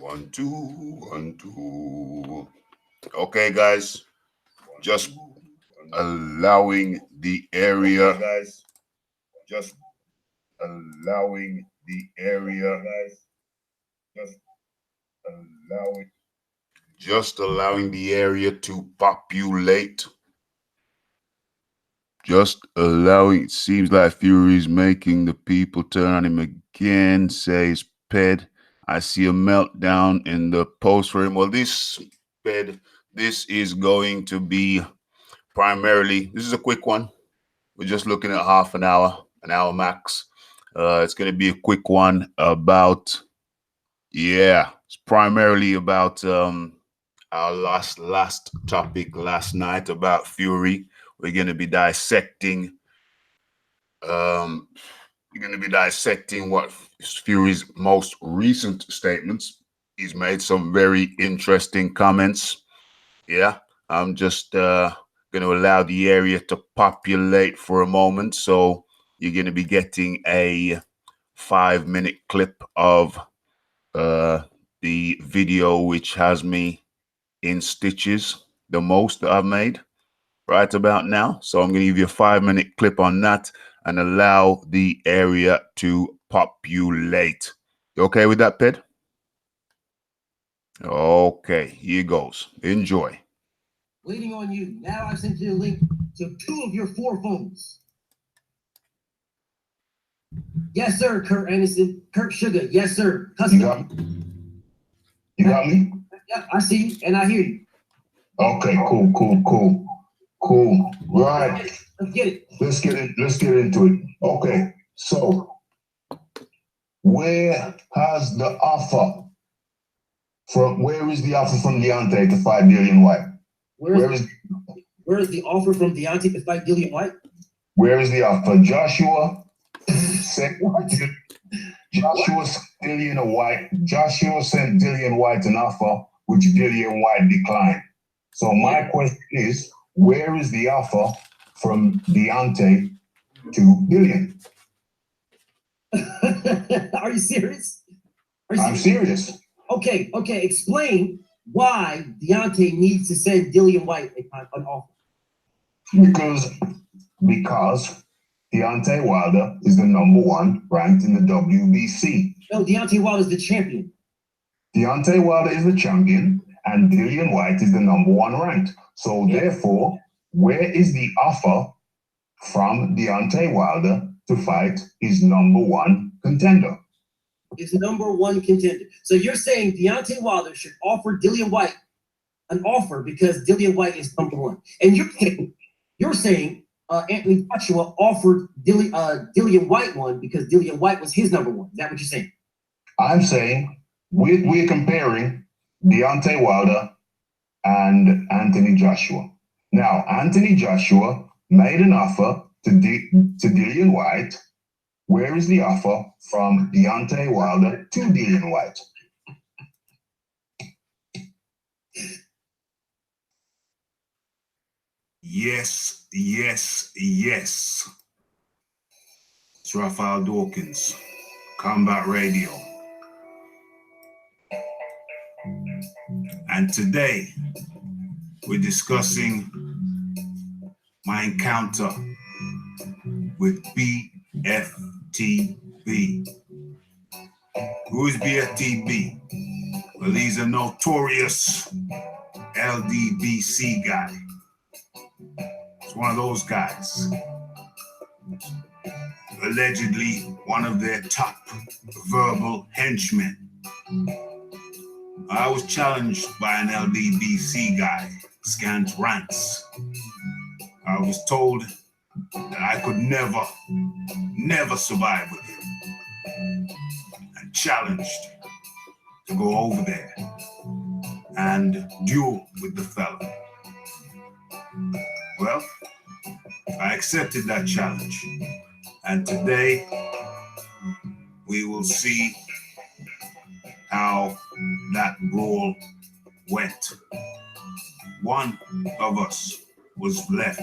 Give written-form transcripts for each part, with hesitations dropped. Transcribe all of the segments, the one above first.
1, 2, 1, 2. Okay, guys, just allowing the area. Okay, guys, just allowing the area. Guys, just allowing the area to populate. Just allowing. It seems like Fury's making the people turn on him again, says Ped. I see a meltdown in the post for him. Well, Ped, this is going to be primarily, this is a quick one. We're just looking at half an hour max. It's going to be a quick one about, it's primarily about our last topic last night about Fury. We're going to be dissecting what Fury's most recent statements. He's made some very interesting comments. Yeah, I'm just going to allow the area to populate for a moment. So you're going to be getting a 5-minute clip of the video, which has me in stitches, the most that I've made right about now. So I'm going to give you a 5-minute clip on that and allow the area to populate. You okay with that, Ped? Okay, here goes. Enjoy. Waiting on you. Now I've sent you a link to 2 of your 4 phones. Yes, sir, Kurt Anderson. Kurt Sugar. Yes, sir. Customer. You got me? Yeah, I see you and I hear you. Okay, cool. Right. Let's get it. Let's get into it. Okay, so where is the offer from Deontay to fight Dillian Whyte? Where is the offer from Deontay to fight Dillian Whyte? Where is the offer? Joshua sent Dillian Whyte an offer, which Dillian Whyte declined. So my question is, where is the offer from Deontay to Dillian? Are you serious? I'm serious. Okay. Explain why Deontay needs to send Dillian Whyte an offer. Because Deontay Wilder is the #1 ranked in the WBC. No, Deontay Wilder is the champion. Deontay Wilder is the champion, and Dillian Whyte is the #1 ranked. So therefore, where is the offer from Deontay Wilder to fight his #1 contender? His #1 contender. So you're saying Deontay Wilder should offer Dillian Whyte an offer because Dillian Whyte is #1, and you're saying Anthony Joshua offered Dillian Whyte one because Dillian Whyte was his #1. Is that what you're saying? I'm saying we're comparing Deontay Wilder and Anthony Joshua. Now, Anthony Joshua made an offer to Dillian Whyte. Where is the offer from Deontay Wilder to Dillian Whyte? Yes. It's Raphael Dawkins, Combat Radio. And today, we're discussing my encounter with BFTB. Who is BFTB? Well, he's a notorious LDBC guy. It's one of those guys. Allegedly one of their top verbal henchmen. I was challenged by an LDBC guy, Scant Rants. I was told that I could never survive with him. And challenged to go over there and duel with the fella. Well, I accepted that challenge. And today, we will see how that brawl went. One of us was left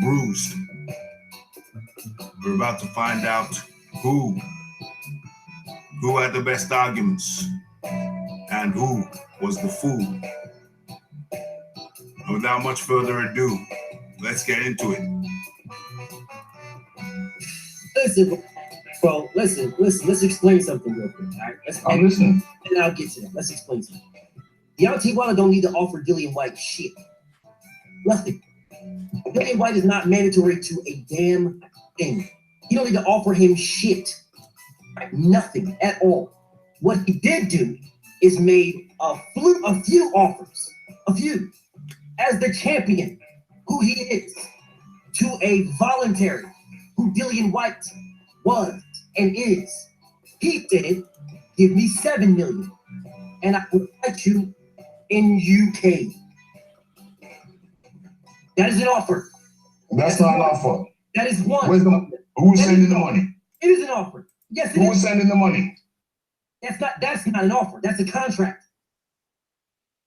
bruised. We're about to find out who had the best arguments and who was the fool. Without much further ado, let's get into it. Listen, bro, listen. Let's explain something real quick. All right? I'm listening. And I'll get to that. Let's explain something. Deontay Wilder don't need to offer Dillian Whyte shit. Nothing. Dillian Whyte is not mandatory to a damn thing. You don't need to offer him shit. Nothing at all. What he did do is made a few offers. A few. As the champion, who he is, to a voluntary, who Dillian Whyte was and is. He said, give me $7 million, and I will fight you in UK. That is an offer. That's not an offer. That is one. Who's sending the money? It is an offer. Yes, it is. Who's sending the money? That's not an offer. That's a contract.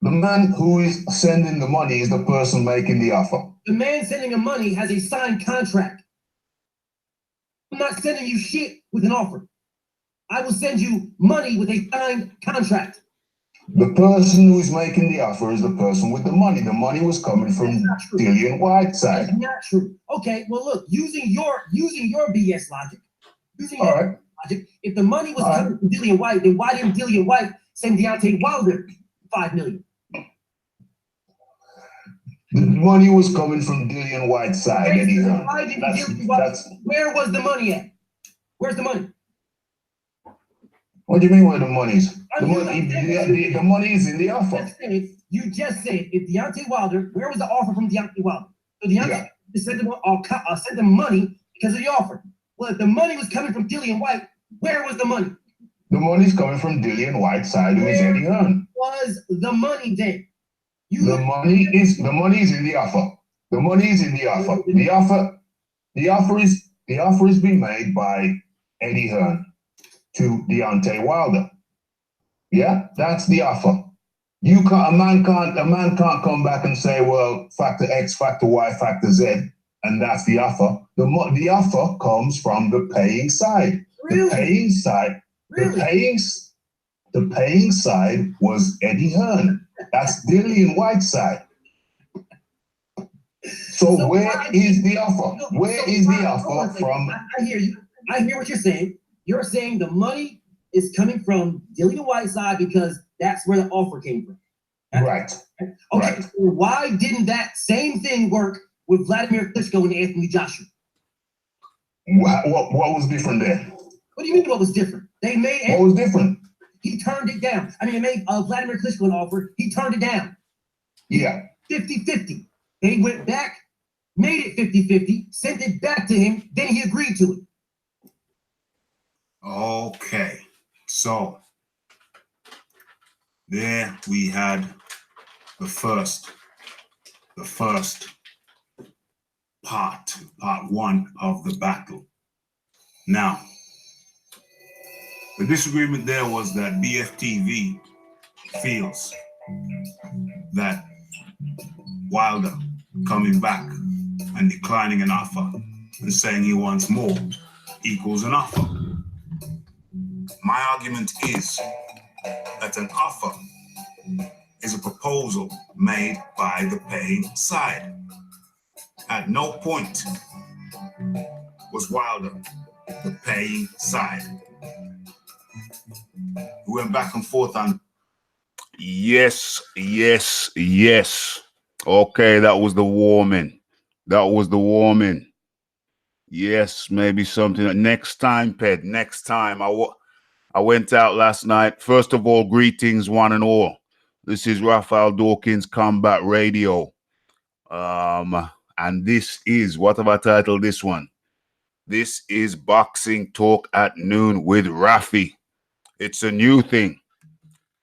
The man who is sending the money is the person making the offer. The man sending the money has a signed contract. I'm not sending you shit with an offer. I will send you money with a signed contract. The person who is making the offer is the person with the money. The money was coming from Dillian Whyte's side. That's not true. Okay, well look, using your BS logic, logic, if the money was coming from Dillian Whyte, then why didn't Dillian Whyte send Deontay Wilder $5 million? The money was coming from Dillian Whyte's side. Where was the money at? Where's the money? What do you mean where the money is? The money is in the offer. You just said if Deontay Wilder, where was the offer from Deontay Wilder? So Deontay sent them money because of the offer. Well, if the money was coming from Dillian Whyte, where was the money? The money's coming from Dillian Whyte's side, who is Eddie Hearn. Was the money then? The money is in the offer. The money is in the offer. The offer is being made by Eddie Hearn to Deontay Wilder. Yeah, that's the offer. A man can't come back and say, well, factor X, factor Y, factor Z, and that's the offer. The offer comes from the paying side. Really? The paying side. Really? The paying side was Eddie Hearn. That's Dillian Whyte's side. So where is the offer? Where is the offer from? I hear you. I hear what you're saying. You're saying the money is coming from Dillian Whyte's side because that's where the offer came from. Right. Okay. Right. So why didn't that same thing work with Vladimir Klitschko and Anthony Joshua? What was different there? What do you mean what was different? They made What was different? He turned it down. I mean, they made Vladimir Klitschko an offer. He turned it down. Yeah. 50-50. They went back, made it 50-50, sent it back to him, then he agreed to it. Okay, so there we had the first part one of the battle. Now, the disagreement there was that BFTV feels that Wilder coming back and declining an offer and saying he wants more equals an offer. My argument is that an offer is a proposal made by the paying side. At no point was Wilder the paying side. We went back and forth on yes. Okay, that was the warming. Yes, maybe something. Next time, Ped. Next time. I went out last night. First of all, greetings, one and all. This is Raphael Dawkins Combat Radio. And this is, what have I titled this one? This is Boxing Talk at Noon with Raphie. It's a new thing.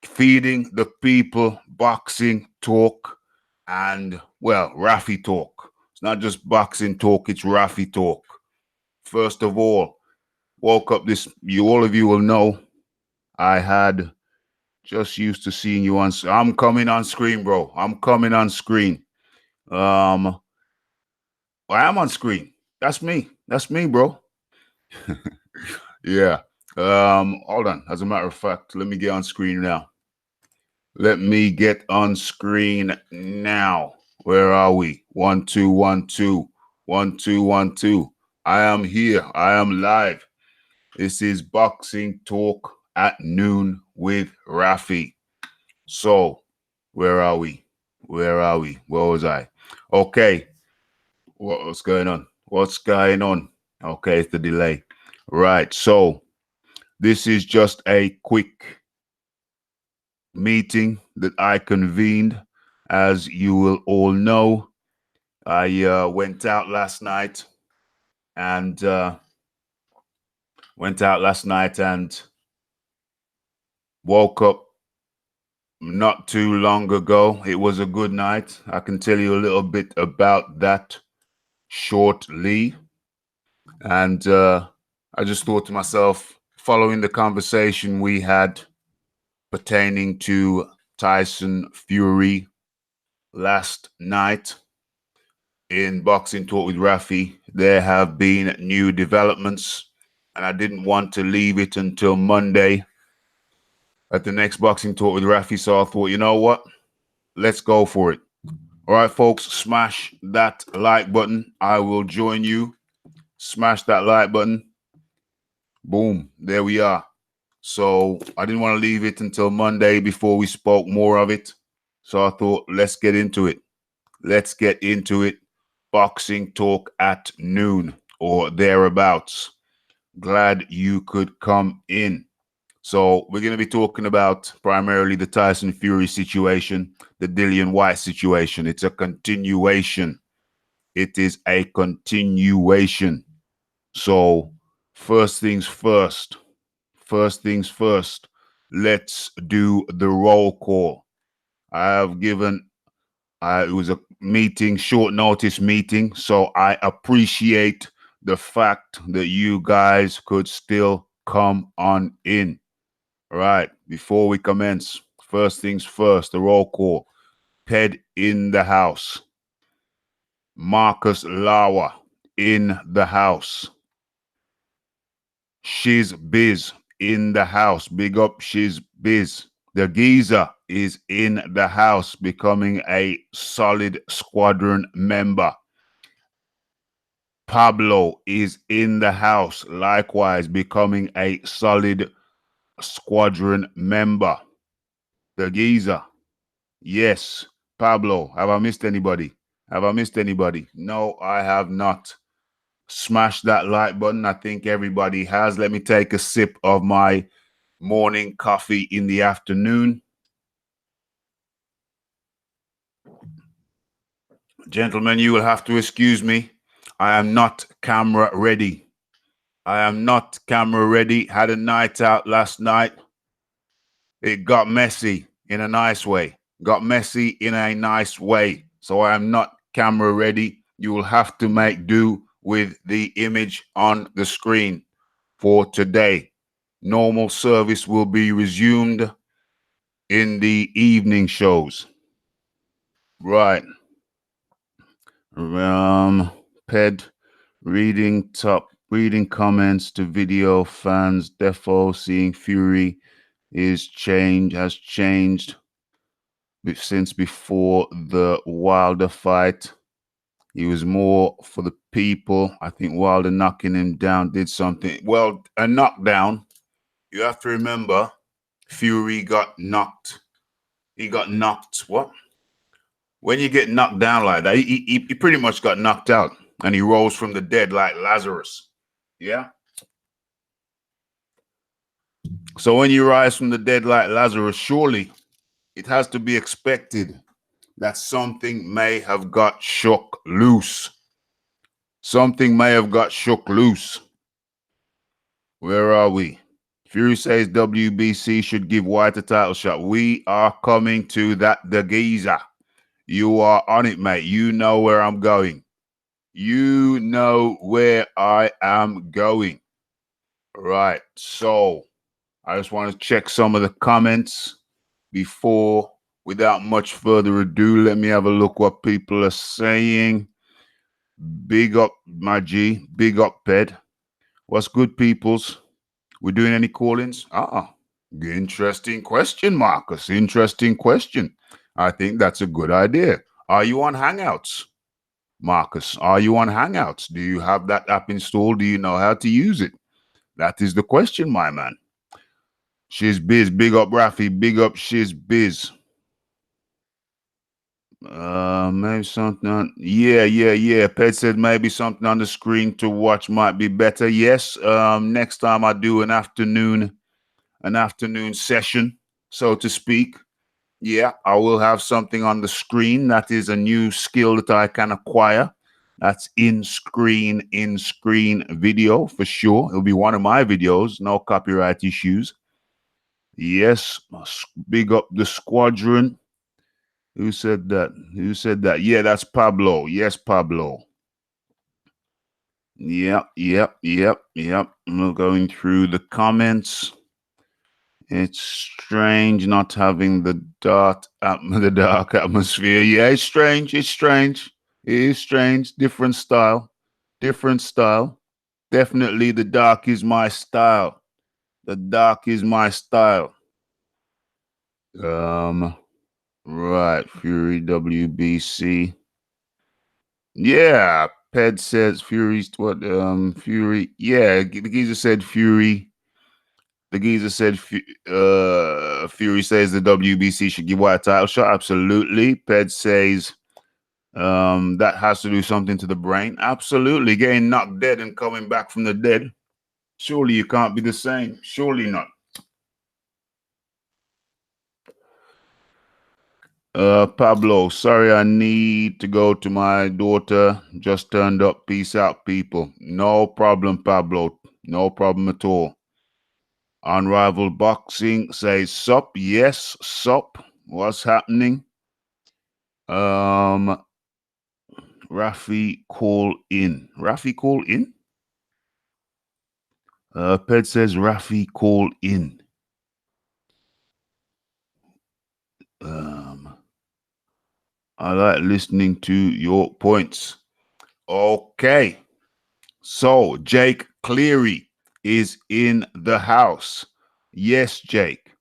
Feeding the people boxing talk and, well, Raphie talk. It's not just boxing talk, it's Raphie talk. First of all, woke up all of you will know, I had just used to seeing you on, I'm coming on screen, bro. I'm coming on screen. I am on screen. That's me, bro. Yeah. Hold on. As a matter of fact, let me get on screen now. Let me get on screen now. Where are we? 1 2 1 2 1 2 1 2. I am here. I am live. This is Boxing Talk at Noon with Raphie. So, where are we? Where are we? Where was I? Okay. What's going on? What's going on? Okay, it's the delay. Right. So, this is just a quick meeting that I convened. As you will all know, I went out last night and woke up not too long ago. It was a good night. I can tell you a little bit about that shortly. And I just thought to myself, following the conversation we had pertaining to Tyson Fury last night in Boxing Talk with Raphie, there have been new developments, and I didn't want to leave it until Monday at the next Boxing Talk with Raphie, so I thought, you know what? Let's go for it. All right, folks, smash that like button. I will join you. Smash that like button. Boom, there we are. So I didn't want to leave it until Monday before we spoke more of it. So I thought, let's get into it. Let's get into it. Boxing Talk at noon or thereabouts. Glad you could come in. So we're going to be talking about primarily the Tyson Fury situation, the Dillian Whyte situation. It's a continuation. It is a continuation. So first things first. First things first. Let's do the roll call. I have given it was a meeting, short notice meeting, so I appreciate the fact that you guys could still come on in. All right, before we commence, first things first, the roll call. Ped in the house. Marcus Lawa in the house. Shiz Biz in the house. Big up Shiz Biz. The geezer is in the house, becoming a solid squadron member. Pablo is in the house, likewise becoming a solid squadron member. The geezer. Yes. Pablo, have I missed anybody? Have I missed anybody? No, I have not. Smash that like button. I think everybody has. Let me take a sip of my morning coffee in the afternoon. Gentlemen, you will have to excuse me. I am not camera ready. I am not camera ready. Had a night out last night. It got messy in a nice way. Got messy in a nice way. So I am not camera ready. You will have to make do with the image on the screen for today. Normal service will be resumed in the evening shows. Right. Ped reading comments to video fans. Defo seeing Fury has changed since before the Wilder fight. He was more for the people. I think Wilder knocking him down did something. Well, a knockdown. You have to remember, Fury got knocked. He got knocked. What? When you get knocked down like that, he pretty much got knocked out, and he rose from the dead like Lazarus. Yeah. So when you rise from the dead like Lazarus, surely it has to be expected that something may have got shook loose. Something may have got shook loose. Where are we? Fury says WBC should give Whyte a title shot. We are coming to that, the geezer. You are on it, mate. You know where I'm going. You know where I am going. Right. So I just want to check some of the comments before, without much further ado, let me have a look what people are saying. Big up, my G. Big up, Ped. What's good, peoples? We're doing any call-ins? Interesting question, Marcus. Interesting question. I think that's a good idea. Are you on Hangouts, Marcus? Are you on Hangouts? Do you have that app installed? Do you know how to use it? That is the question, my man. Shiz Biz, big up Raphie, big up Shiz Biz. Maybe something on, yeah. Ped said maybe something on the screen to watch might be better. Yes. Next time I do an afternoon session, so to speak. Yeah, I will have something on the screen. That is a new skill that I can acquire. That's in screen video for sure. It'll be one of my videos, no copyright issues. Yes, big up the squadron. Who said that? Who said that? Yeah, that's Pablo. Yes, Pablo. Yep. I'm going through the comments. It's strange not having the dark atmosphere. Yeah, it's strange. It is strange. Different style. Definitely the dark is my style. The dark is my style. Right. Fury WBC. Yeah. Ped says Fury's what? Fury. Yeah. The geezer said Fury. The geezer said Fury says the WBC should give White a title shot. Absolutely. Ped says that has to do something to the brain. Absolutely. Getting knocked dead and coming back from the dead. Surely you can't be the same. Surely not. Pablo, sorry, I need to go to my daughter. Just turned up. Peace out, people. No problem, Pablo. No problem at all. Unrivaled Boxing says sup. Yes, sup. What's happening? Raphie call in. Raphie call in? Ped says Raphie call in. I like listening to your points. Okay. So Jake Cleary is in the house. Yes, Jake.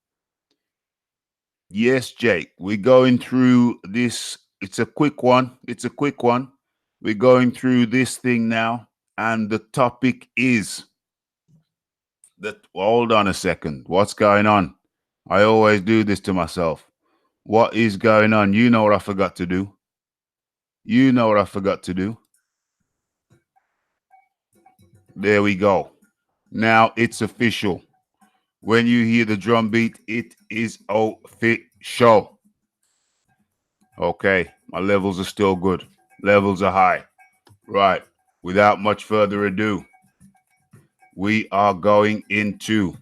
Yes, Jake. We're going through this. It's a quick one. We're going through this thing now. And the topic is that. Hold on a second. What's going on? I always do this to myself. What is going on? You know what I forgot to do. There we go. Now it's official. When you hear the drum beat, it is official. Okay, my levels are still good. Levels are high. Right. Without much further ado, we are going into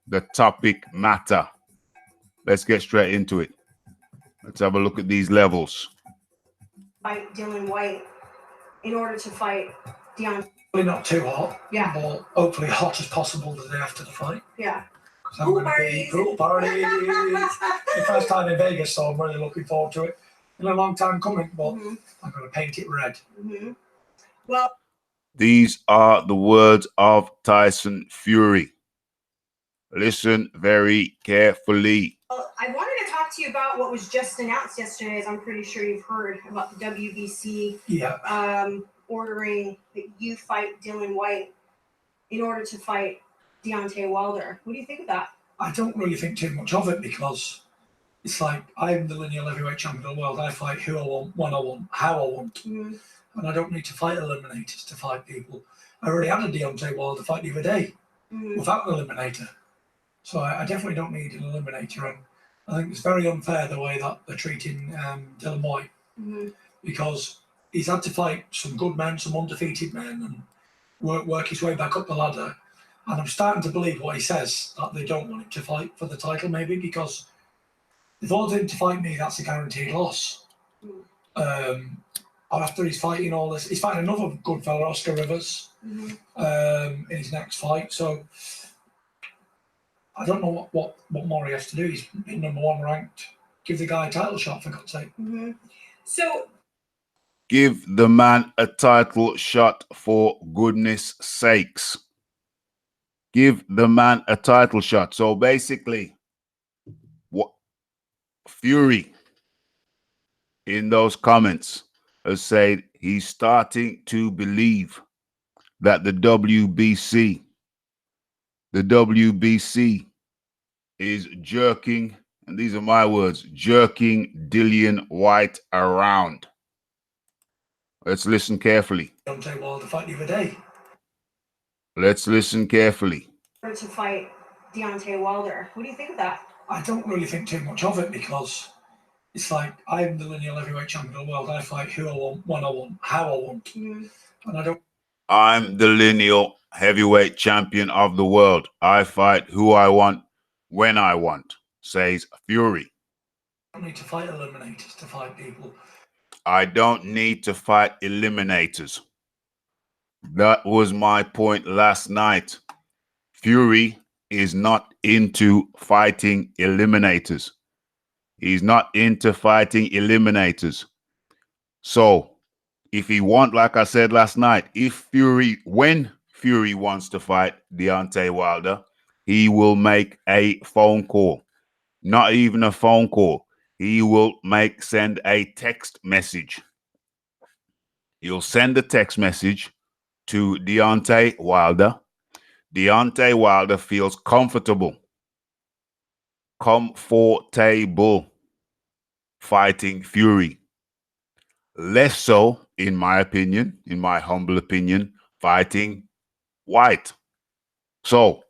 the topic matter. Let's get straight into it. Let's have a look at these levels. Fight Dillian Whyte in order to fight Deontay. Probably not too hot. Yeah. But hopefully hot as possible the day after the fight. Yeah. So I'm going to be pool parties. The first time in Vegas, so I'm really looking forward to it. In a long time coming, but I'm going to paint it red. Well, these are the words of Tyson Fury. Listen very carefully. Well, I wanted to talk to you about what was just announced yesterday, as I'm pretty sure you've heard about the WBC ordering that you fight Dillian Whyte in order to fight Deontay Wilder. What do you think of that? I don't really think too much of it because it's like I'm the lineal heavyweight champion of the world. I fight who I want, when I want, how I want. And I don't need to fight eliminators to fight people. I already had a Deontay Wilder fight the other day without an eliminator. So I definitely don't need an eliminator. And I think it's very unfair the way that they're treating Dillian Whyte because he's had to fight some good men, some undefeated men, and work his way back up the ladder. And I'm starting to believe what he says, that they don't want him to fight for the title maybe because if they wanted him to fight me, that's a guaranteed loss. After he's fighting all this, he's fighting another good fella, Oscar Rivers, in his next fight. So I don't know what more he has to do. He's been #1 ranked. Give the guy a title shot, for God's sake. So give the man a title shot for goodness sakes. Give the man a title shot. So basically, what Fury in those comments has said he's starting to believe that the WBC is jerking, and these are my words, jerking Dillian Whyte around. Let's listen carefully. Deontay Wilder fight the other day. Let's listen carefully. To fight Deontay Wilder. What do you think of that? I don't really think too much of it because it's like I'm the lineal heavyweight champion of the world. I fight who I want, when I want, how I want, and I don't. I'm the lineal heavyweight champion of the world. I fight who I want, when I want, says Fury. I don't need to fight eliminators to fight people. I don't need to fight eliminators. That was my point last night. Fury is not into fighting eliminators. He's not into fighting eliminators. So, if he want, like I said last night, when Fury wants to fight Deontay Wilder, he will make a phone call. Not even a phone call. He will send a text message. He'll send a text message to Deontay Wilder. Deontay Wilder feels comfortable fighting Fury. Less so, in my opinion, in my humble opinion, fighting Whyte. So,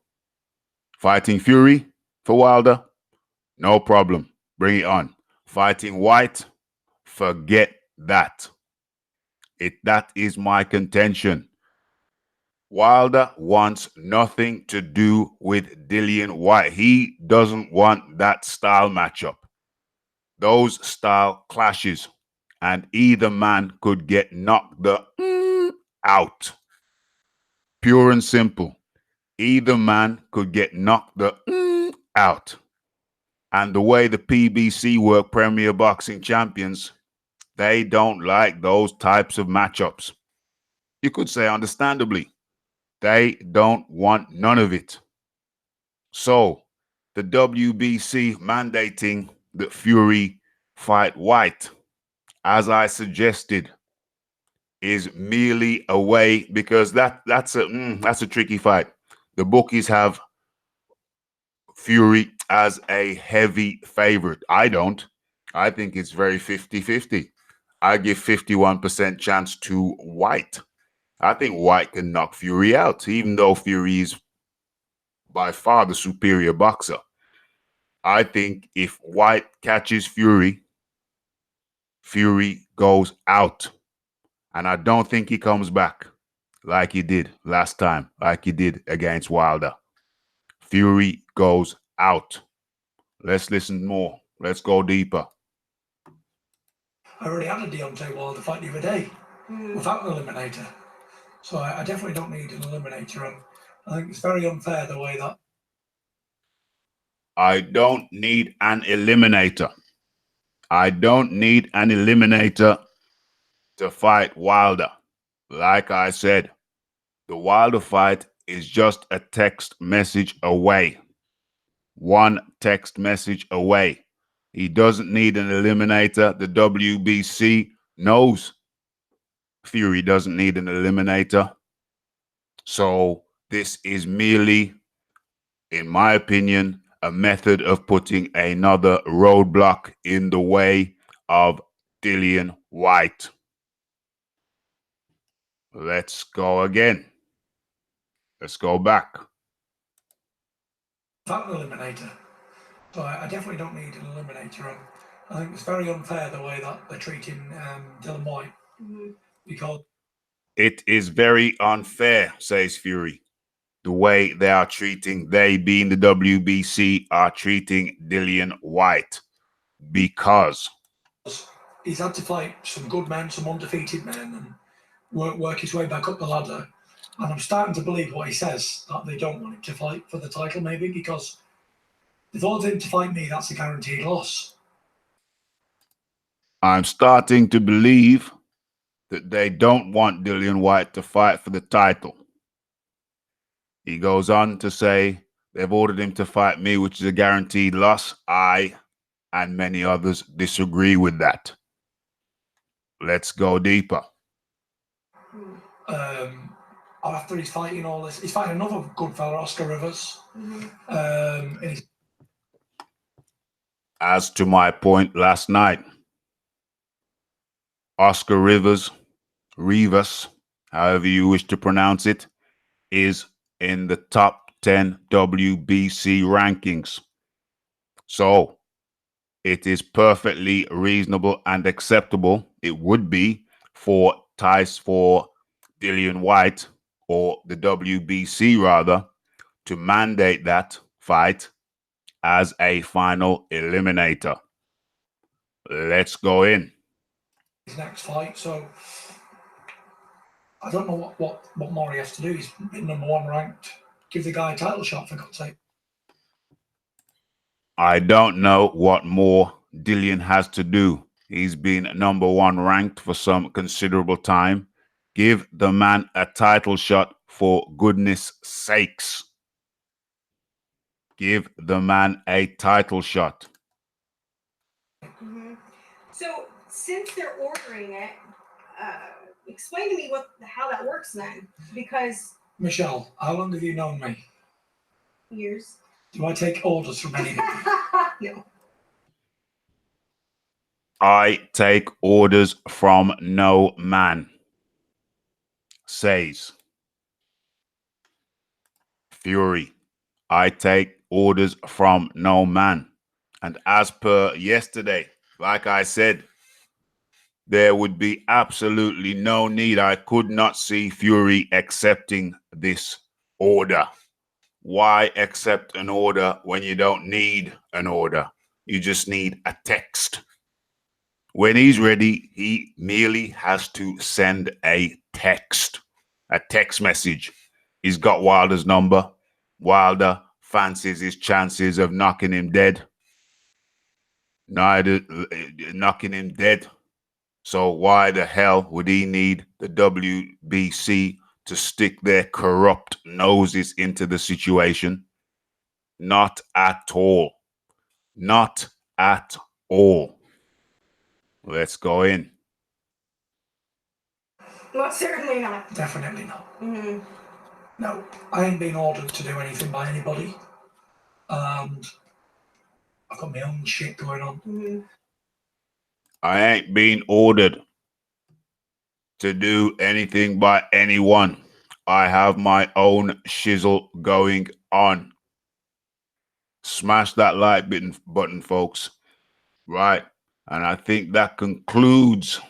fighting Fury for Wilder, no problem. Bring it on. Fighting Whyte, forget that. That is my contention. Wilder wants nothing to do with Dillian Whyte. He doesn't want that style matchup. Those style clashes. And either man could get knocked out. Pure and simple. Either man could get knocked out. And the way the PBC work, Premier Boxing Champions, they don't like those types of matchups. You could say understandably. They don't want none of it. So, the WBC mandating that Fury fight Whyte, as I suggested, is merely a way, because that's a tricky fight. The bookies have Fury as a heavy favorite. I don't. I think it's very 50-50. I give 51% chance to Whyte. I think Whyte can knock Fury out, even though Fury is by far the superior boxer. I think if Whyte catches Fury, Fury goes out. And I don't think he comes back like he did last time, like he did against Wilder. Fury goes out. Let's listen more. Let's go deeper. I already had a Deontay Wilder fight the other day without an eliminator. So I definitely don't need an eliminator. And I think it's very unfair the way that... I don't need an eliminator. I don't need an eliminator to fight Wilder. Like I said, the Wilder fight is just a text message away. One text message away. He doesn't need an eliminator. The WBC knows Fury doesn't need an eliminator. So this is merely, in my opinion, a method of putting another roadblock in the way of Dillian Whyte. Let's go again. Let's go back. Without an eliminator. So I definitely don't need an eliminator. And I think it's very unfair the way that they're treating Dillian Whyte. Because it is very unfair, says Fury, the way they being the WBC, are treating Dillian Whyte, because he's had to fight some good men, some undefeated men, and work his way back up the ladder. And I'm starting to believe what he says, that they don't want him to fight for the title, maybe, because if they ordered him to fight me, that's a guaranteed loss. I'm starting to believe that they don't want Dillian Whyte to fight for the title. He goes on to say they've ordered him to fight me, which is a guaranteed loss. I and many others disagree with that. Let's go deeper. After he's fighting all this, he's fighting another good fella, Oscar Rivers. As to my point last night, Oscar Rivers, however you wish to pronounce it, is in the top 10 WBC rankings. So it is perfectly reasonable and acceptable. It would be for Dillian Whyte, or the WBC rather, to mandate that fight as a final eliminator. Let's go in. His next fight, so I don't know what more he has to do. He's been #1 ranked. Give the guy a title shot, for God's sake. I don't know what more Dillian has to do. He's been #1 ranked for some considerable time. Give the man a title shot, for goodness sakes. Give the man a title shot. So since they're ordering it, explain to me how that works then. Because Michelle, how long have you known me? years. Do I take orders from anybody? No. I take orders from no man, says Fury. I take orders from no man. And as per yesterday, like I said, there would be absolutely no need. I could not see Fury accepting this order. Why accept an order when you don't need an order? You just need a text. When he's ready, he merely has to send a text message. He's got Wilder's number. Wilder fancies his chances of knocking him dead. Knocking him dead. So why the hell would he need the WBC to stick their corrupt noses into the situation? Not at all. Not at all. Let's go in. Well, certainly not. Definitely not. No, I ain't been ordered to do anything by anybody. And I've got my own shit going on. I ain't been ordered to do anything by anyone. I have my own shizzle going on. Smash that like button, folks. Right. And I think that concludes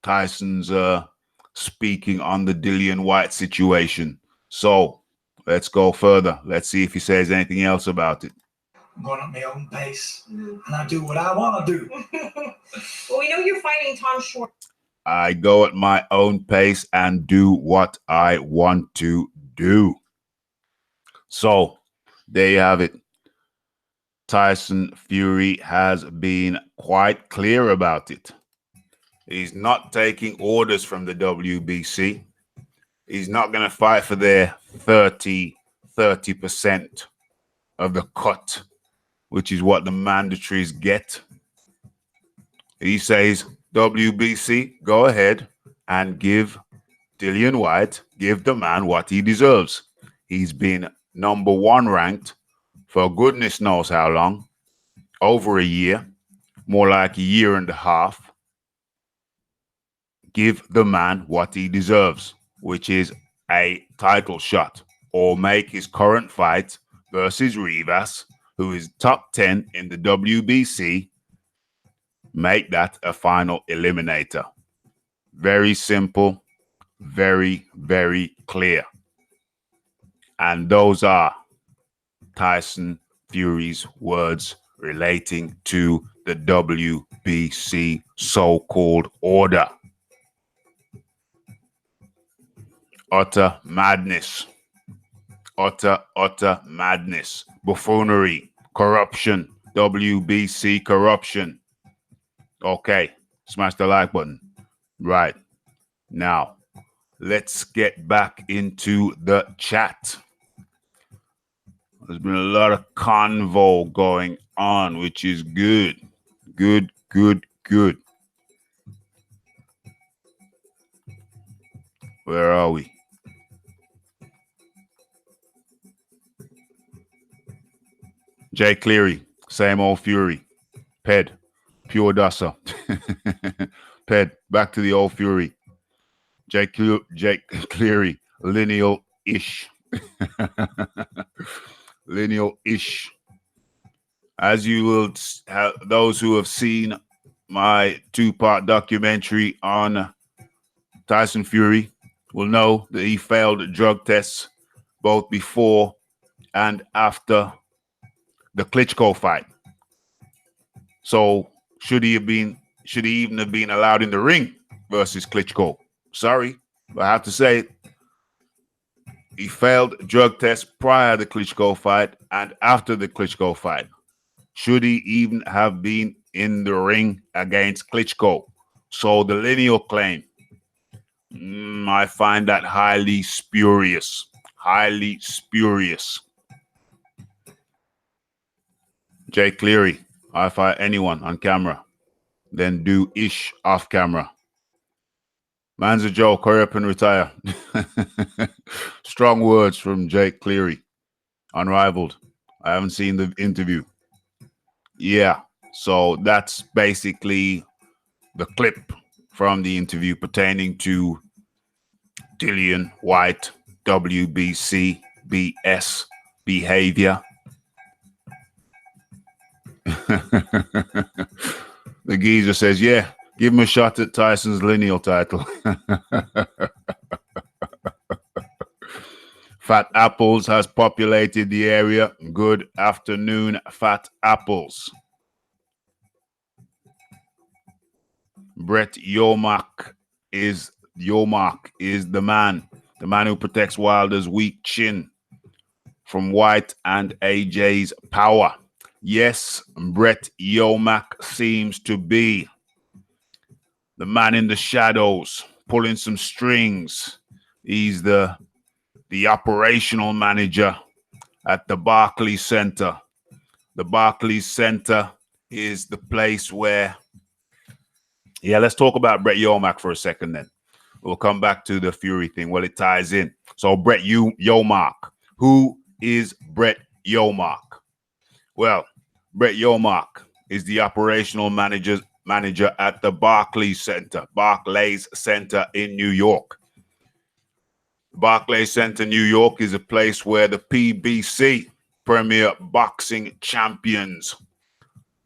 Tyson's speaking on the Dillian Whyte situation. So let's go further. Let's see if he says anything else about it. I'm going at my own pace, and I do what I want to do. Well, we know you're fighting Tom Schwartz. I go at my own pace and do what I want to do. So there you have it. Tyson Fury has been quite clear about it. He's not taking orders from the WBC. He's not going to fight for their 30% of the cut, which is what the mandatories get. He says, WBC, go ahead and give Dillian Whyte, give the man what he deserves. He's been #1 ranked for goodness knows how long, over a year, more like a year and a half. Give the man what he deserves, which is a title shot, or make his current fight versus Rivas, who is top 10 in the WBC, make that a final eliminator. Very simple, very, very clear. And those are Tyson Fury's words relating to the WBC so-called order. Utter madness. Utter madness. Buffoonery. Corruption. WBC corruption. Okay. Smash the like button. Right. Now, let's get back into the chat. There's been a lot of convo going on, which is good. Good, good, good. Where are we? Jay Cleary, same old Fury. Ped, pure Dasa. Ped, back to the old Fury. Jake Cleary, lineal-ish. Lineal-ish. As you will have, those who have seen my 2-part documentary on Tyson Fury will know that he failed drug tests both before and after the Klitschko fight. So should he even have been allowed in the ring versus Klitschko? Sorry, but I have to say it. He failed drug tests prior to the Klitschko fight and after the Klitschko fight. Should he even have been in the ring against Klitschko? So the lineal claim, I find that highly spurious. Highly spurious. Jay Cleary, I fight anyone on camera, then do ish off camera. Man's a joke, hurry up and retire. Strong words from Jake Cleary. Unrivaled. I haven't seen the interview. Yeah, so that's basically the clip from the interview pertaining to Dillian Whyte, WBC, BS behavior. The geezer says, yeah, give him a shot at Tyson's lineal title. Fat Apples has populated the area. Good afternoon, Fat Apples. Brett Yomark is the man who protects Wilder's weak chin from Whyte and AJ's power. Yes, Brett Yomark seems to be the man in the shadows, pulling some strings. He's the operational manager at the Barclays Center. The Barclays Center is the place where, let's talk about Brett Yomark for a second then. We'll come back to the Fury thing. Well, it ties in. So Brett Yomark. Who is Brett Yomark? Well, Brett Yomark is the operational manager at the Barclays Center in New York. Barclays Center, New York is a place where the PBC, Premier Boxing Champions,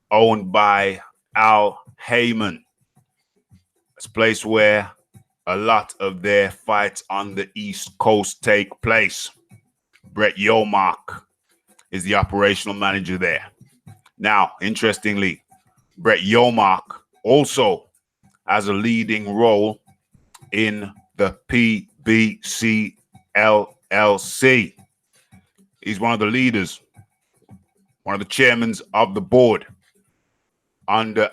owned by Al Heyman. It's a place where a lot of their fights on the East Coast take place. Brett Yomark is the operational manager there. Now, interestingly, Brett Yomark also has a leading role in the PBC LLC. He's one of the leaders, one of the chairmen of the board under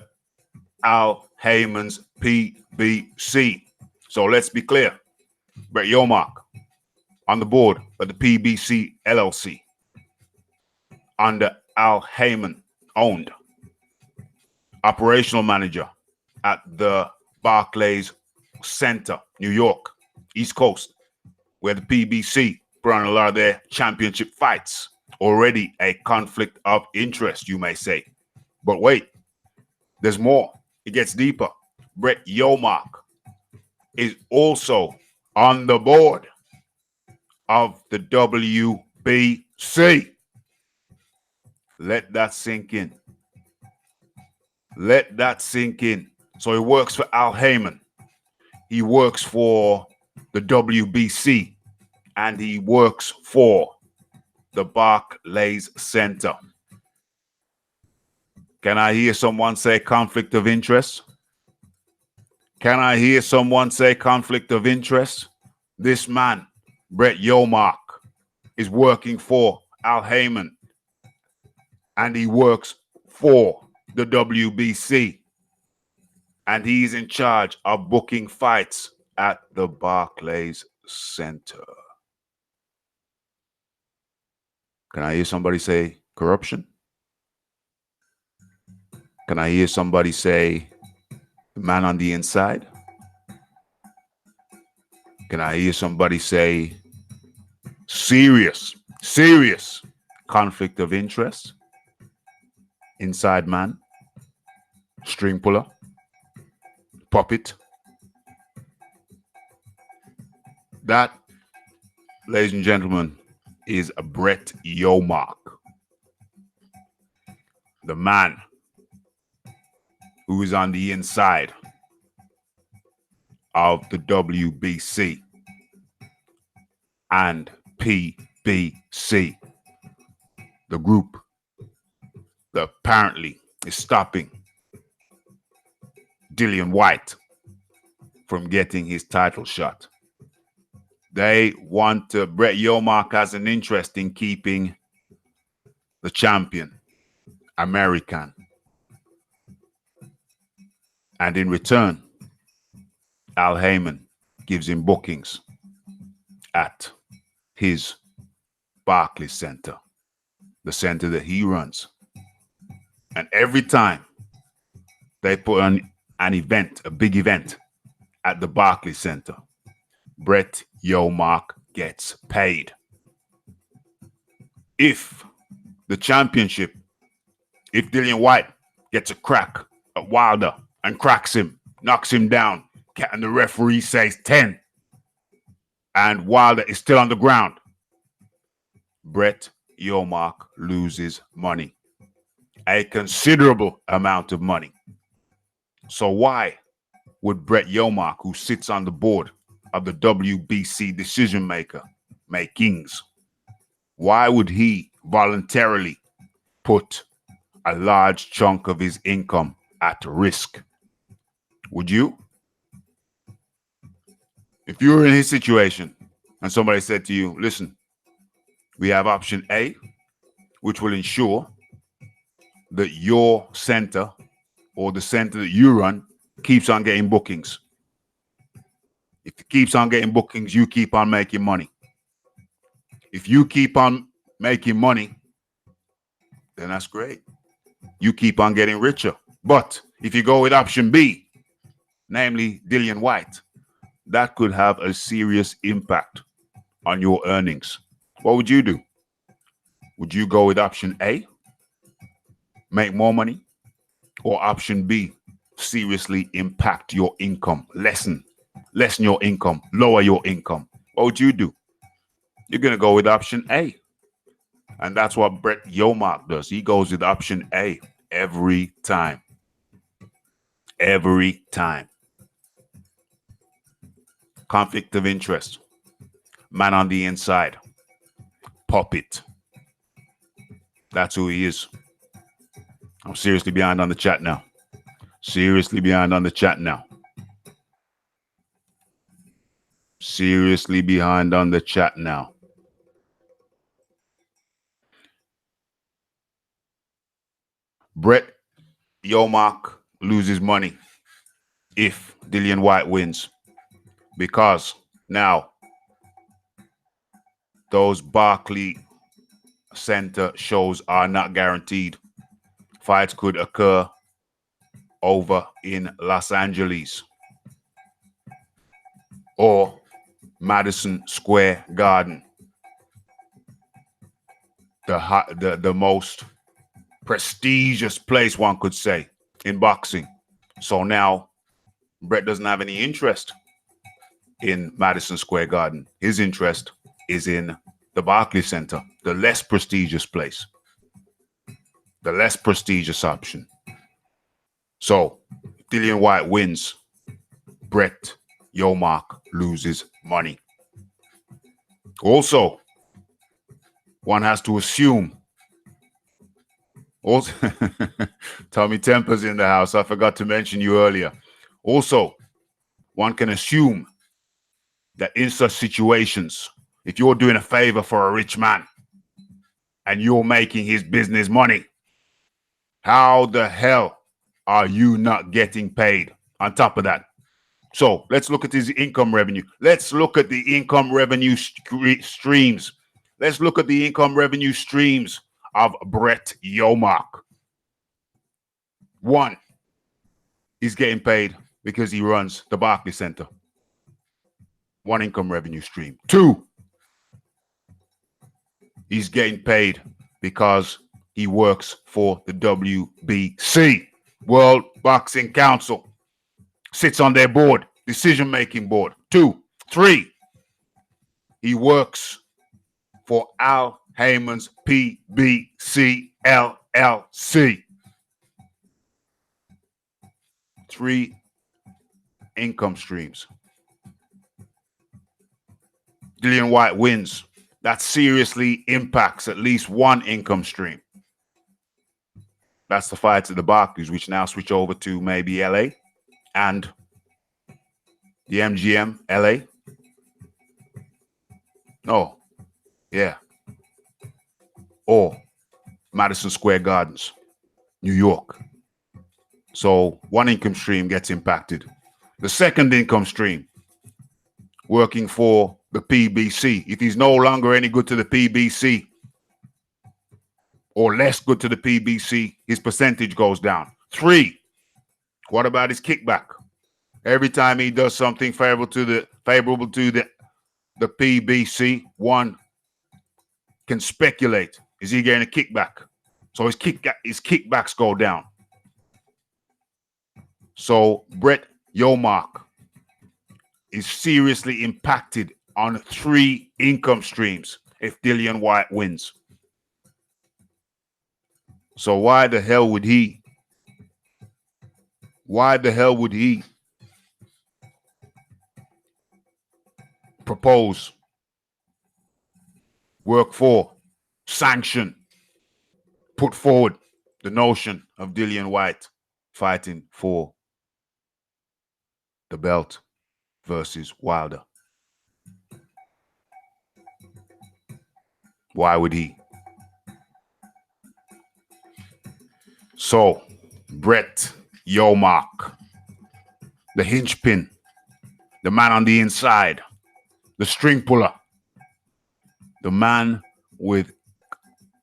Al Heyman's PBC. So let's be clear. Brett Yomark on the board of the PBC LLC under Al Heyman, owned. Operational manager at the Barclays Center, New York, East Coast, where the PBC put on a lot of their championship fights. Already a conflict of interest, you may say. But wait, there's more. It gets deeper. Brett Yomark is also on the board of the WBC. Let that sink in. Let that sink in. So he works for Al Heyman. He works for the WBC. And he works for the Barclays Center. Can I hear someone say conflict of interest? Can I hear someone say conflict of interest? This man, Brett Yomark, is working for Al Heyman. And he works for the WBC. And he's in charge of booking fights at the Barclays Center. Can I hear somebody say corruption? Can I hear somebody say the man on the inside? Can I hear somebody say serious conflict of interest? Inside man, string puller, puppet. That, ladies and gentlemen, is Brett Yomark, the man who is on the inside of the WBC and PBC, the group that apparently is stopping Dillian Whyte from getting his title shot. They want Brett Yomark has an interest in keeping the champion American. And in return, Al Heyman gives him bookings at his Barclays Center, the center that he runs. And every time they put on an event, a big event at the Barclays Center, Brett Yomark gets paid. If the championship, if Dillian Whyte gets a crack at Wilder and cracks him, knocks him down, and the referee says 10, and Wilder is still on the ground, Brett Yomark loses money. A considerable amount of money. So why would Brett Yomark, who sits on the board of the WBC decision makings, why would he voluntarily put a large chunk of his income at risk? Would you? If you were in his situation and somebody said to you, listen, we have option A, which will ensure that your center or the center that you run keeps on getting bookings. If it keeps on getting bookings, you keep on making money. If you keep on making money, then that's great. You keep on getting richer. But if you go with option B, namely Dillian Whyte, that could have a serious impact on your earnings. What would you do? Would you go with option A, make more money, or option B, seriously impact your income, lessen your income, lower your income? What would you do? You're going to go with option A. And that's what Brett Yomark does. He goes with option A every time. Every time. Conflict of interest. Man on the inside. Puppet. That's who he is. I'm seriously behind on the chat now. Seriously behind on the chat now. Seriously behind on the chat now. Brett Yomark loses money if Dillian Whyte wins, because now those Barclays Center shows are not guaranteed. Fights could occur over in Los Angeles or Madison Square Garden, the most prestigious place, one could say, in boxing. So now Brett doesn't have any interest in Madison Square Garden. His interest is in the Barclays Center, the less prestigious place, the less prestigious option. So Dillian Whyte wins, Brett Yomark loses money. Also, one has to assume. Also, Tommy Temper's in the house. I forgot to mention you earlier. Also, one can assume that in such situations, if you're doing a favor for a rich man and you're making his business money, how the hell are you not getting paid on top of that? So let's look at his income revenue. Let's look at the income revenue streams Let's look at the income revenue streams of Brett Yomark. 1, he's getting paid because he runs the Barclays Center. 1 income revenue stream. 2, he's getting paid because he works for the WBC, World Boxing Council. Sits on their board, decision-making board. 2. 3, he works for Al Heyman's PBC LLC. 3 income streams. Dillian Whyte wins. That seriously impacts at least 1 income stream. That's the fight at the Barclays, which now switch over to maybe LA and the MGM LA. Oh, yeah. Or Madison Square Gardens, New York. So 1 income stream gets impacted. The second income stream, working for the PBC. If he's no longer any good to the PBC or less good to the PBC, his percentage goes down. 3, what about his kickback? Every time he does something favorable to the PBC, one can speculate, is he getting a kickback? So his kickbacks go down. So Brett Yomark is seriously impacted on 3 income streams if Dillian Whyte wins. So why the hell would he propose, work for, sanction, put forward the notion of Dillian Whyte fighting for the belt versus Wilder? Why would he? So, Brett Yomark, the hinge pin, the man on the inside, the string puller, the man with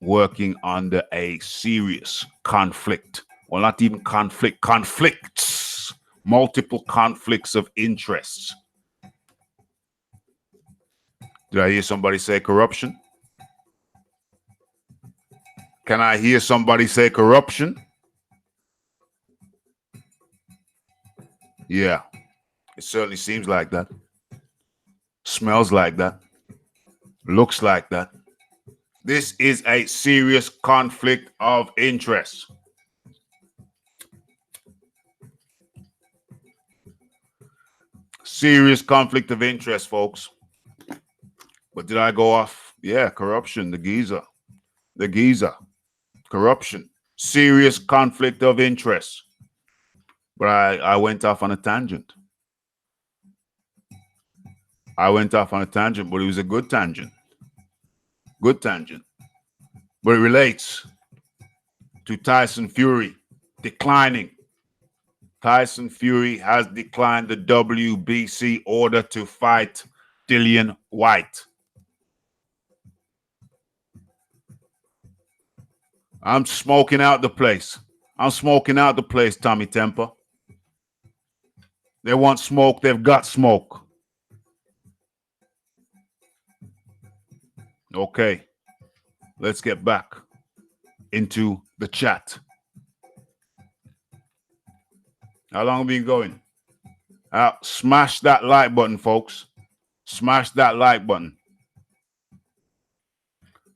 working under a serious conflict. Well, not even conflict, conflicts, multiple conflicts of interests. Did I hear somebody say corruption? Can I hear somebody say corruption? Yeah, it certainly seems like that. Smells like that. Looks like that. This is a serious conflict of interest. Serious conflict of interest, folks. But did I go off? Yeah, corruption, the geezer. The geezer. Corruption. Serious conflict of interest. But I went off on a tangent. I went off on a tangent, but it was a good tangent. Good tangent. But it relates to Tyson Fury declining. Tyson Fury has declined the WBC order to fight Dillian Whyte. I'm smoking out the place. I'm smoking out the place, Tommy Temper. They want smoke, they've got smoke. Okay, let's get back into the chat. How long have we been going? Smash that like button, folks. Smash that like button.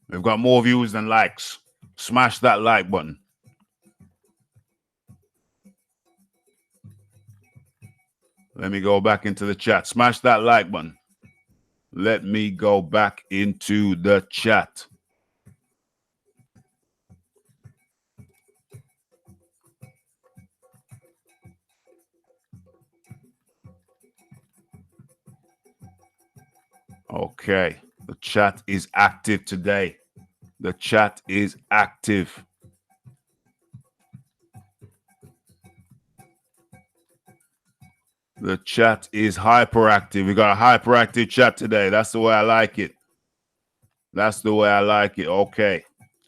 We've got more views than likes. Smash that like button. Let me go back into the chat. Smash that like button. Let me go back into the chat. Okay, the chat is active today. The chat is active. The chat is hyperactive. We got a hyperactive chat today. That's the way I like it. That's the way I like it. Okay,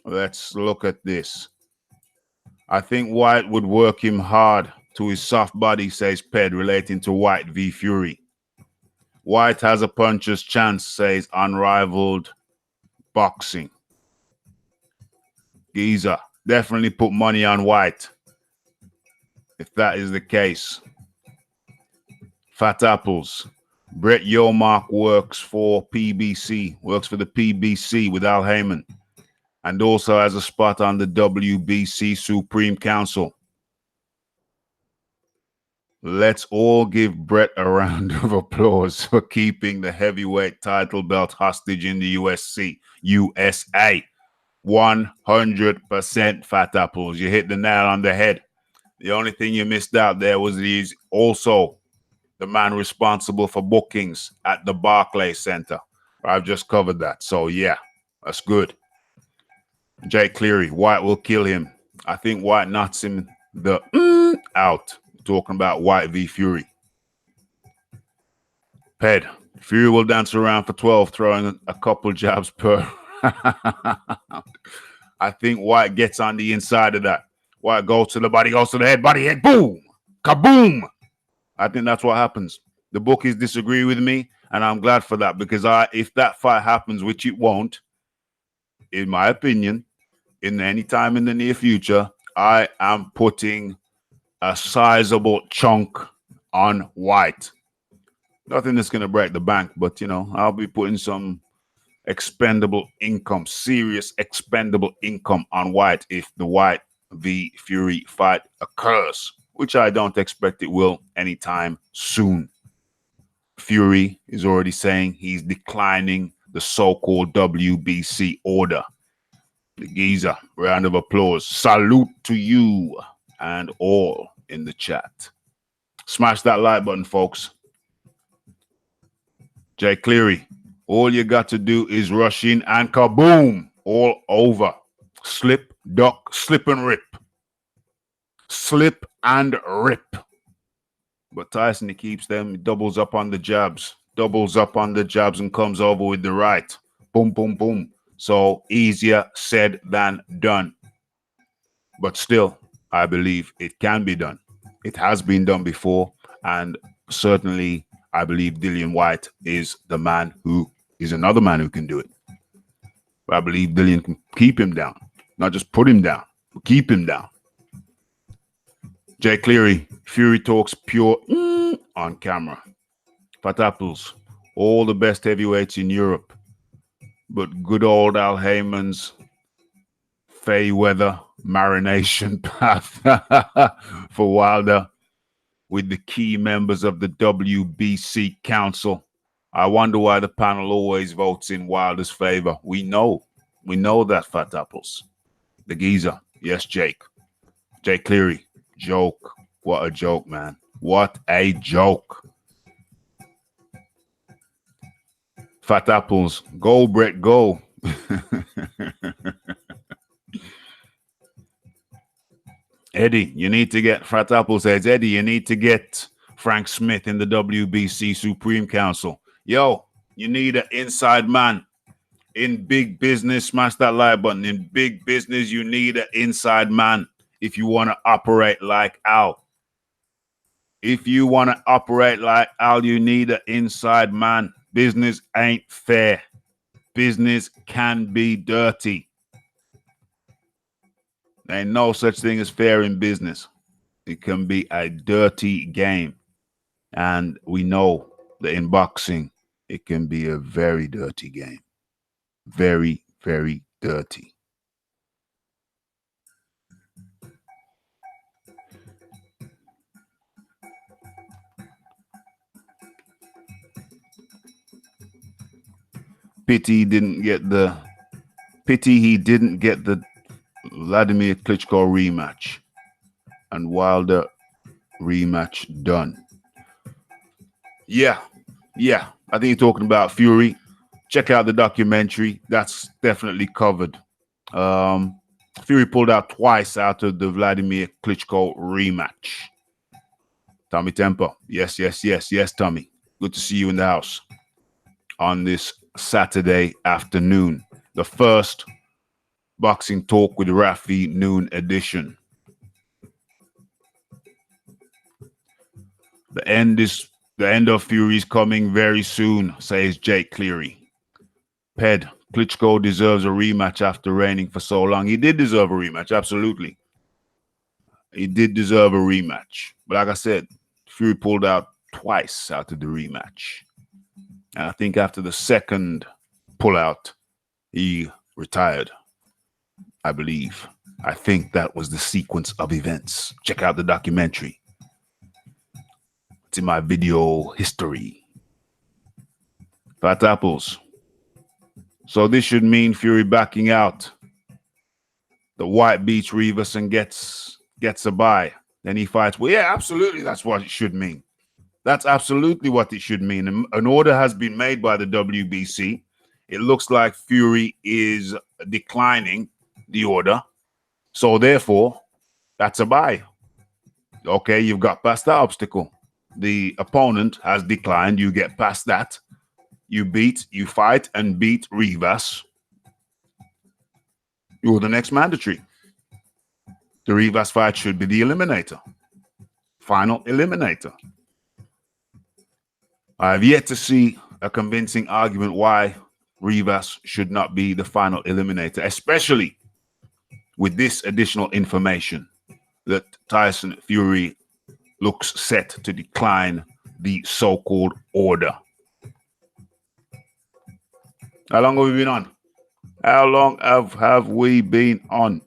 let's look at this. I think Whyte would work him hard to his soft body, says Ped, relating to Whyte v Fury. Whyte has a puncher's chance, says Unrivaled Boxing. Geezer, definitely put money on Whyte if that is the case. Fat Apples. Brett Yomark works for PBC, works for the PBC with Al Heyman, and also has a spot on the WBC Supreme Council. Let's all give Brett a round of applause for keeping the heavyweight title belt hostage in the USA. 100% Fat Apples. You hit the nail on the head. The only thing you missed out there was he's also the man responsible for bookings at the Barclays Center. I've just covered that. So, yeah, that's good. Jay Cleary, Whyte will kill him. I think Whyte knocks him the out. Talking about Whyte v Fury. Ped, Fury will dance around for 12, throwing a couple jabs per. I think Whyte gets on the inside of that. Whyte goes to the body, goes to the head, body, head, boom, kaboom. I think that's what happens. The bookies disagree with me, and I'm glad for that, because if that fight happens, which it won't, in my opinion, in any time in the near future, I am putting a sizable chunk on Whyte. Nothing that's going to break the bank, but, you know, I'll be putting some expendable income, serious expendable income on Whyte if the Whyte v Fury fight occurs, which I don't expect it will anytime soon. Fury is already saying he's declining the so-called WBC order. The geezer, round of applause. Salute to you and all in the chat. Smash that like button, folks. Jay Cleary, all you got to do is rush in and kaboom, all over. Slip, duck, slip and rip. Slip and rip. But Tyson, he keeps them, he doubles up on the jabs, and comes over with the right. Boom, boom, boom. So easier said than done. But still, I believe it can be done. It has been done before, and certainly I believe Dillian Whyte is the man who is another man who can do it. But I believe Dillian can keep him down, not just put him down, but keep him down. Jay Cleary, Fury talks pure on camera. Fat Apples, all the best heavyweights in Europe, but good old Al Heyman's Fayweather marination path for Wilder with the key members of the WBC Council. I wonder why the panel always votes in Wilder's favor. We know that, Fat Apples. The geezer, yes, Jake. Jay Cleary, joke. What a joke, man. What a joke. Fat Apples, go, Brett, go. Eddie, you need to get, Fat Apple says, Eddie, you need to get Frank Smith in the WBC Supreme Council. Yo, you need an inside man. In big business, smash that like button. In big business, you need an inside man if you want to operate like Al. If you want to operate like Al, you need an inside man. Business ain't fair. Business can be dirty. There ain't no such thing as fair in business. It can be a dirty game. And we know that in boxing, it can be a very dirty game. Very, very dirty. Pity he didn't get the Vladimir Klitschko rematch and Wilder rematch done. Yeah. I think you're talking about Fury. Check out the documentary. That's definitely covered. Fury pulled out twice out of the Vladimir Klitschko rematch. Tommy Temper. Yes, Tommy. Good to see you in the house on this Saturday afternoon. the first Boxing Talk with Raphie Noon edition. The end of Fury is coming very soon, says Jake Cleary. Ped, Klitschko deserves a rematch after reigning for so long. He did deserve a rematch, absolutely. He did deserve a rematch. But like I said, Fury pulled out twice out of the rematch. And I think after the second pullout, he retired, I believe. I think that was the sequence of events. Check out the documentary. It's in my video history. Fat apples. So this should mean Fury backing out. The Whyte beats Rivas and gets a bye. Then he fights. Well, yeah, absolutely. That's what it should mean. That's absolutely what it should mean. An order has been made by the WBC. It looks like Fury is declining the order. So therefore, that's a bye. Okay, you've got past that obstacle. The opponent has declined. You get past that. You fight and beat Rivas. You're the next mandatory. The Rivas fight should be the eliminator. Final eliminator. I have yet to see a convincing argument why Rivas should not be the final eliminator, especially with this additional information that Tyson Fury looks set to decline the so-called order. How long have we been on? How long have we been on?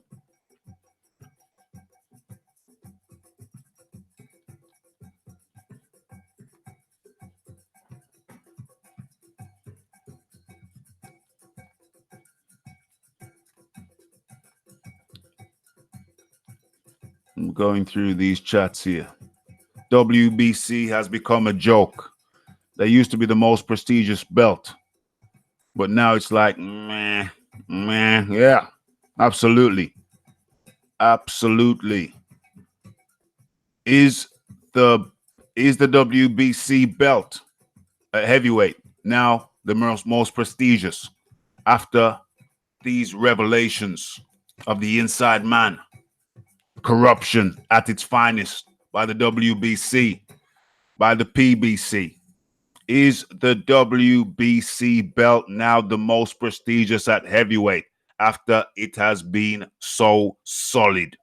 I'm going through these chats here. WBC has become a joke. They used to be the most prestigious belt. But now it's like, meh, yeah, absolutely. Absolutely. Is the WBC belt a heavyweight now the most prestigious after these revelations of the inside man? Corruption at its finest by the WBC, by the PBC. Is the WBC belt now the most prestigious at heavyweight after it has been so solid?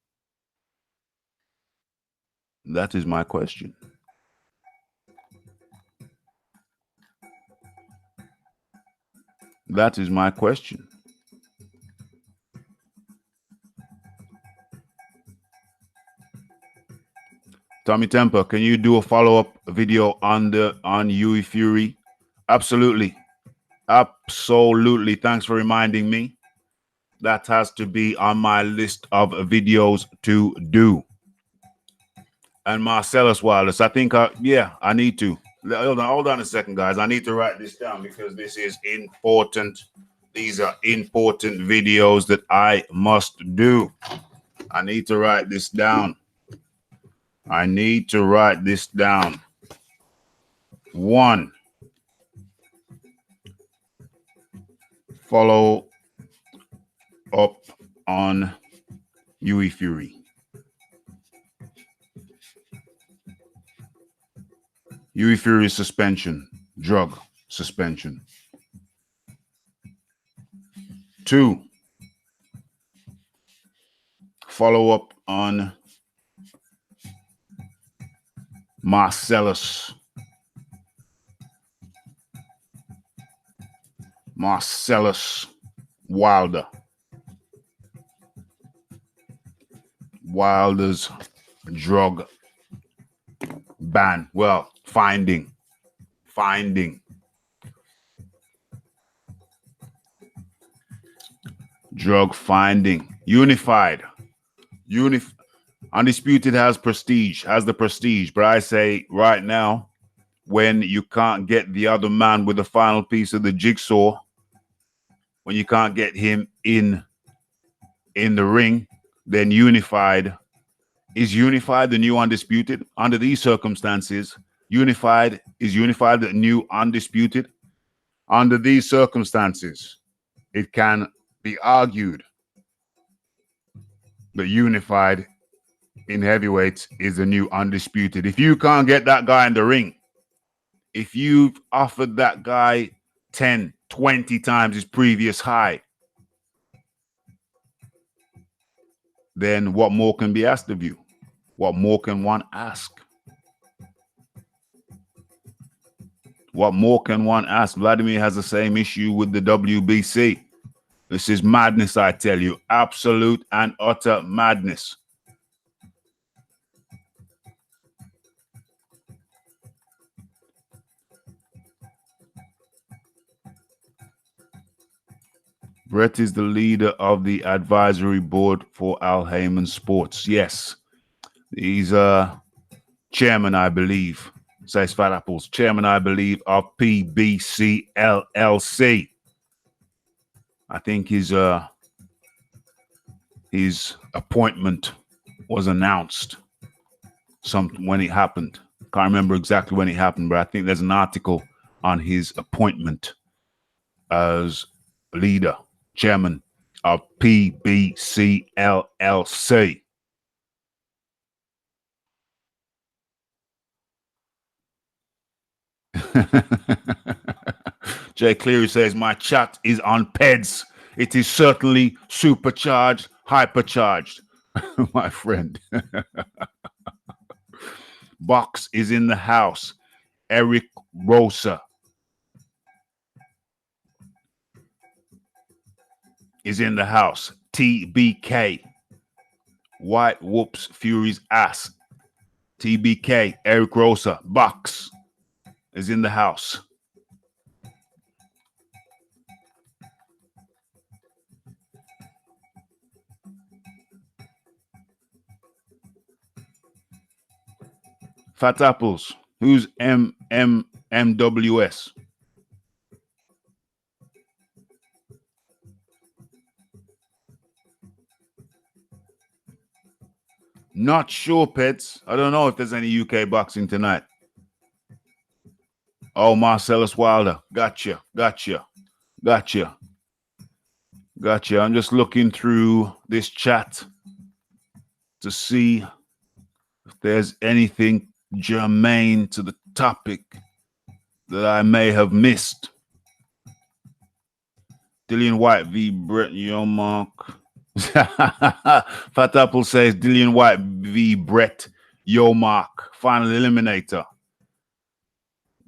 That is my question. That is my question. Tommy Temper, can you do a follow-up video on Hughie Fury? Absolutely. Absolutely. Thanks for reminding me. That has to be on my list of videos to do. And Marcellus Wallace, I think, I need to. Hold on a second, guys. I need to write this down because this is important. These are important videos that I must do. I need to write this down. I need to write this down. 1. Follow up on Hughie Fury. Hughie Fury suspension, drug suspension. 2. Follow up on Marcellus Wilder. Wilder's drug ban. Well, finding. Drug finding. Unified. Undisputed has the prestige. But I say right now, when you can't get the other man with the final piece of the jigsaw, when you can't get him in the ring, then Unified is the new undisputed. Under these circumstances, Unified the new undisputed. Under these circumstances, it can be argued that unified in heavyweights is the new undisputed. If you can't get that guy in the ring, if you've offered that guy 10, 20 times his previous high, then what more can be asked of you? What more can one ask? What more can one ask? Vladimir has the same issue with the WBC. This is madness, I tell you. Absolute and utter madness. Brett is the leader of the advisory board for Al Heyman Sports. Yes. He's chairman, I believe. Says Fat Apples. Chairman, I believe, of PBC LLC. I think his appointment was announced when it happened. Can't remember exactly when it happened, but I think there's an article on his appointment as leader, chairman of PBC LLC. Jay Cleary says, my chat is on PEDS. It is certainly supercharged, hypercharged. My friend. Box is in the house. Eric Rosa is in the house. TBK. White whoops Fury's ass. TBK. Eric Rosa. Box is in the house. Fat Apples. Who's MWS? Not sure, Pets. I don't know if there's any UK boxing tonight. Oh, Marcellus Wilder. Gotcha. I'm just looking through this chat to see if there's anything germane to the topic that I may have missed. Dillian Whyte v. Brett Yomark. Fat Apple says Dillian Whyte v. Brett Yomark. Final eliminator.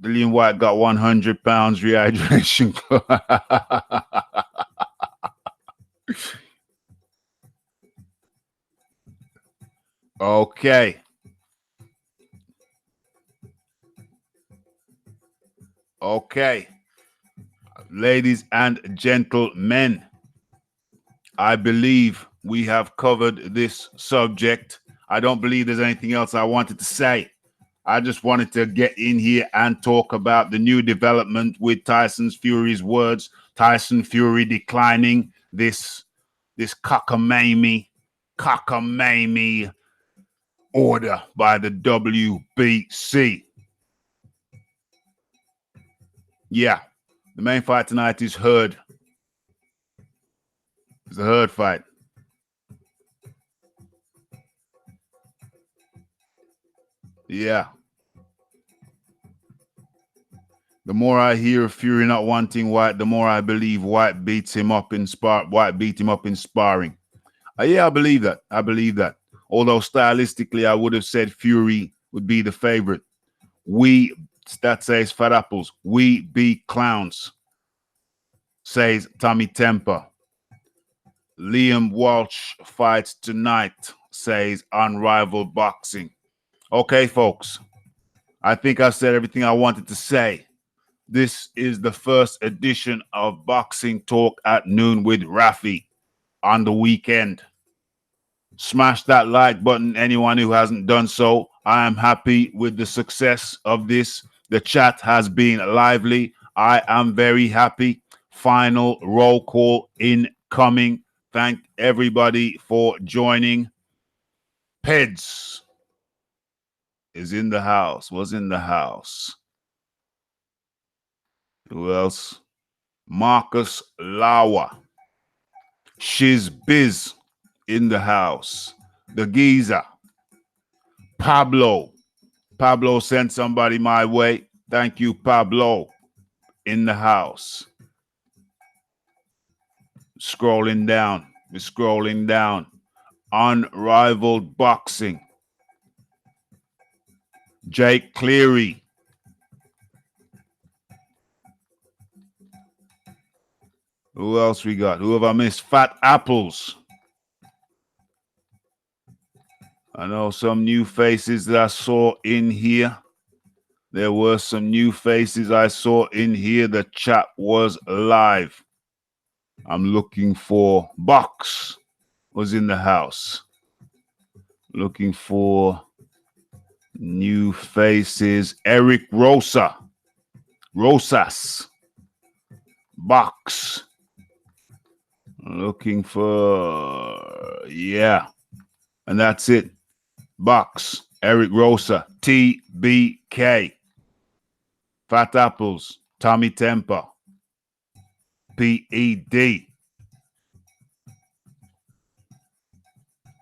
Dillian Whyte got 100 pounds rehydration. Okay. Ladies and gentlemen, I believe we have covered this subject. I don't believe there's anything else I wanted to say. I just wanted to get in here and talk about the new development with Tyson Fury's words. Tyson Fury declining this cockamamie order by the WBC. Yeah, the main fight tonight is Hurd. It's a Hurd fight. Yeah. The more I hear of Fury not wanting Whyte, the more I believe Whyte beats him up in Whyte beat him up in sparring. Yeah, I believe that. Although stylistically, I would have said Fury would be the favorite. That says Fat Apples. We be clowns, says Tommy Temper. Liam Walsh fights tonight, says Unrivaled Boxing. Okay, folks. I think I said everything I wanted to say. This is the first edition of Boxing Talk at Noon with Raphie on the weekend. Smash that like button, anyone who hasn't done so. I am happy with the success of this. The chat has been lively. I am very happy. Final roll call incoming. Thank everybody for joining. Peds is in the house, was in the house. Who else? Marcus Lauer. Shiz Biz in the house. The Geezer. Pablo. Pablo sent somebody my way. Thank you, Pablo. In the house. Scrolling down. We're scrolling down. Unrivaled Boxing. Jake Cleary. Who else we got? Who have I missed? Fat Apples. I know some new faces that I saw in here. There were some new faces I saw in here. The chat was live. I'm looking for Box was in the house. Looking for new faces. Eric Rosa. Rosas. Box. Looking for, yeah. And that's it. Box. Eric Rosa. TBK. Fat Apples. Tommy Temper. PED.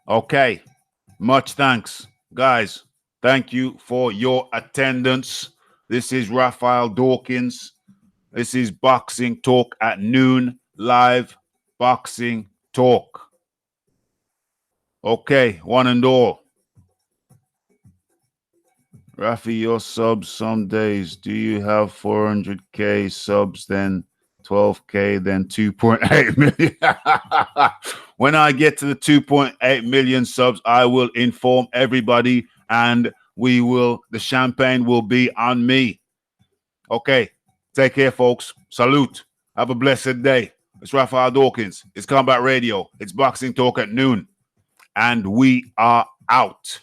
Okay. Much thanks, guys. Thank you for your attendance. This is Raphael Dawkins. This is Boxing Talk at Noon. Live Boxing Talk. Okay, one and all. Raphie, your subs some days. Do you have 400K subs, then 12K, then 2.8 million? When I get to the 2.8 million subs, I will inform everybody and the champagne will be on me. Okay, take care, folks. Salute. Have a blessed day. It's Raphael Dawkins. It's Combat Radio. It's Boxing Talk at Noon. And we are out.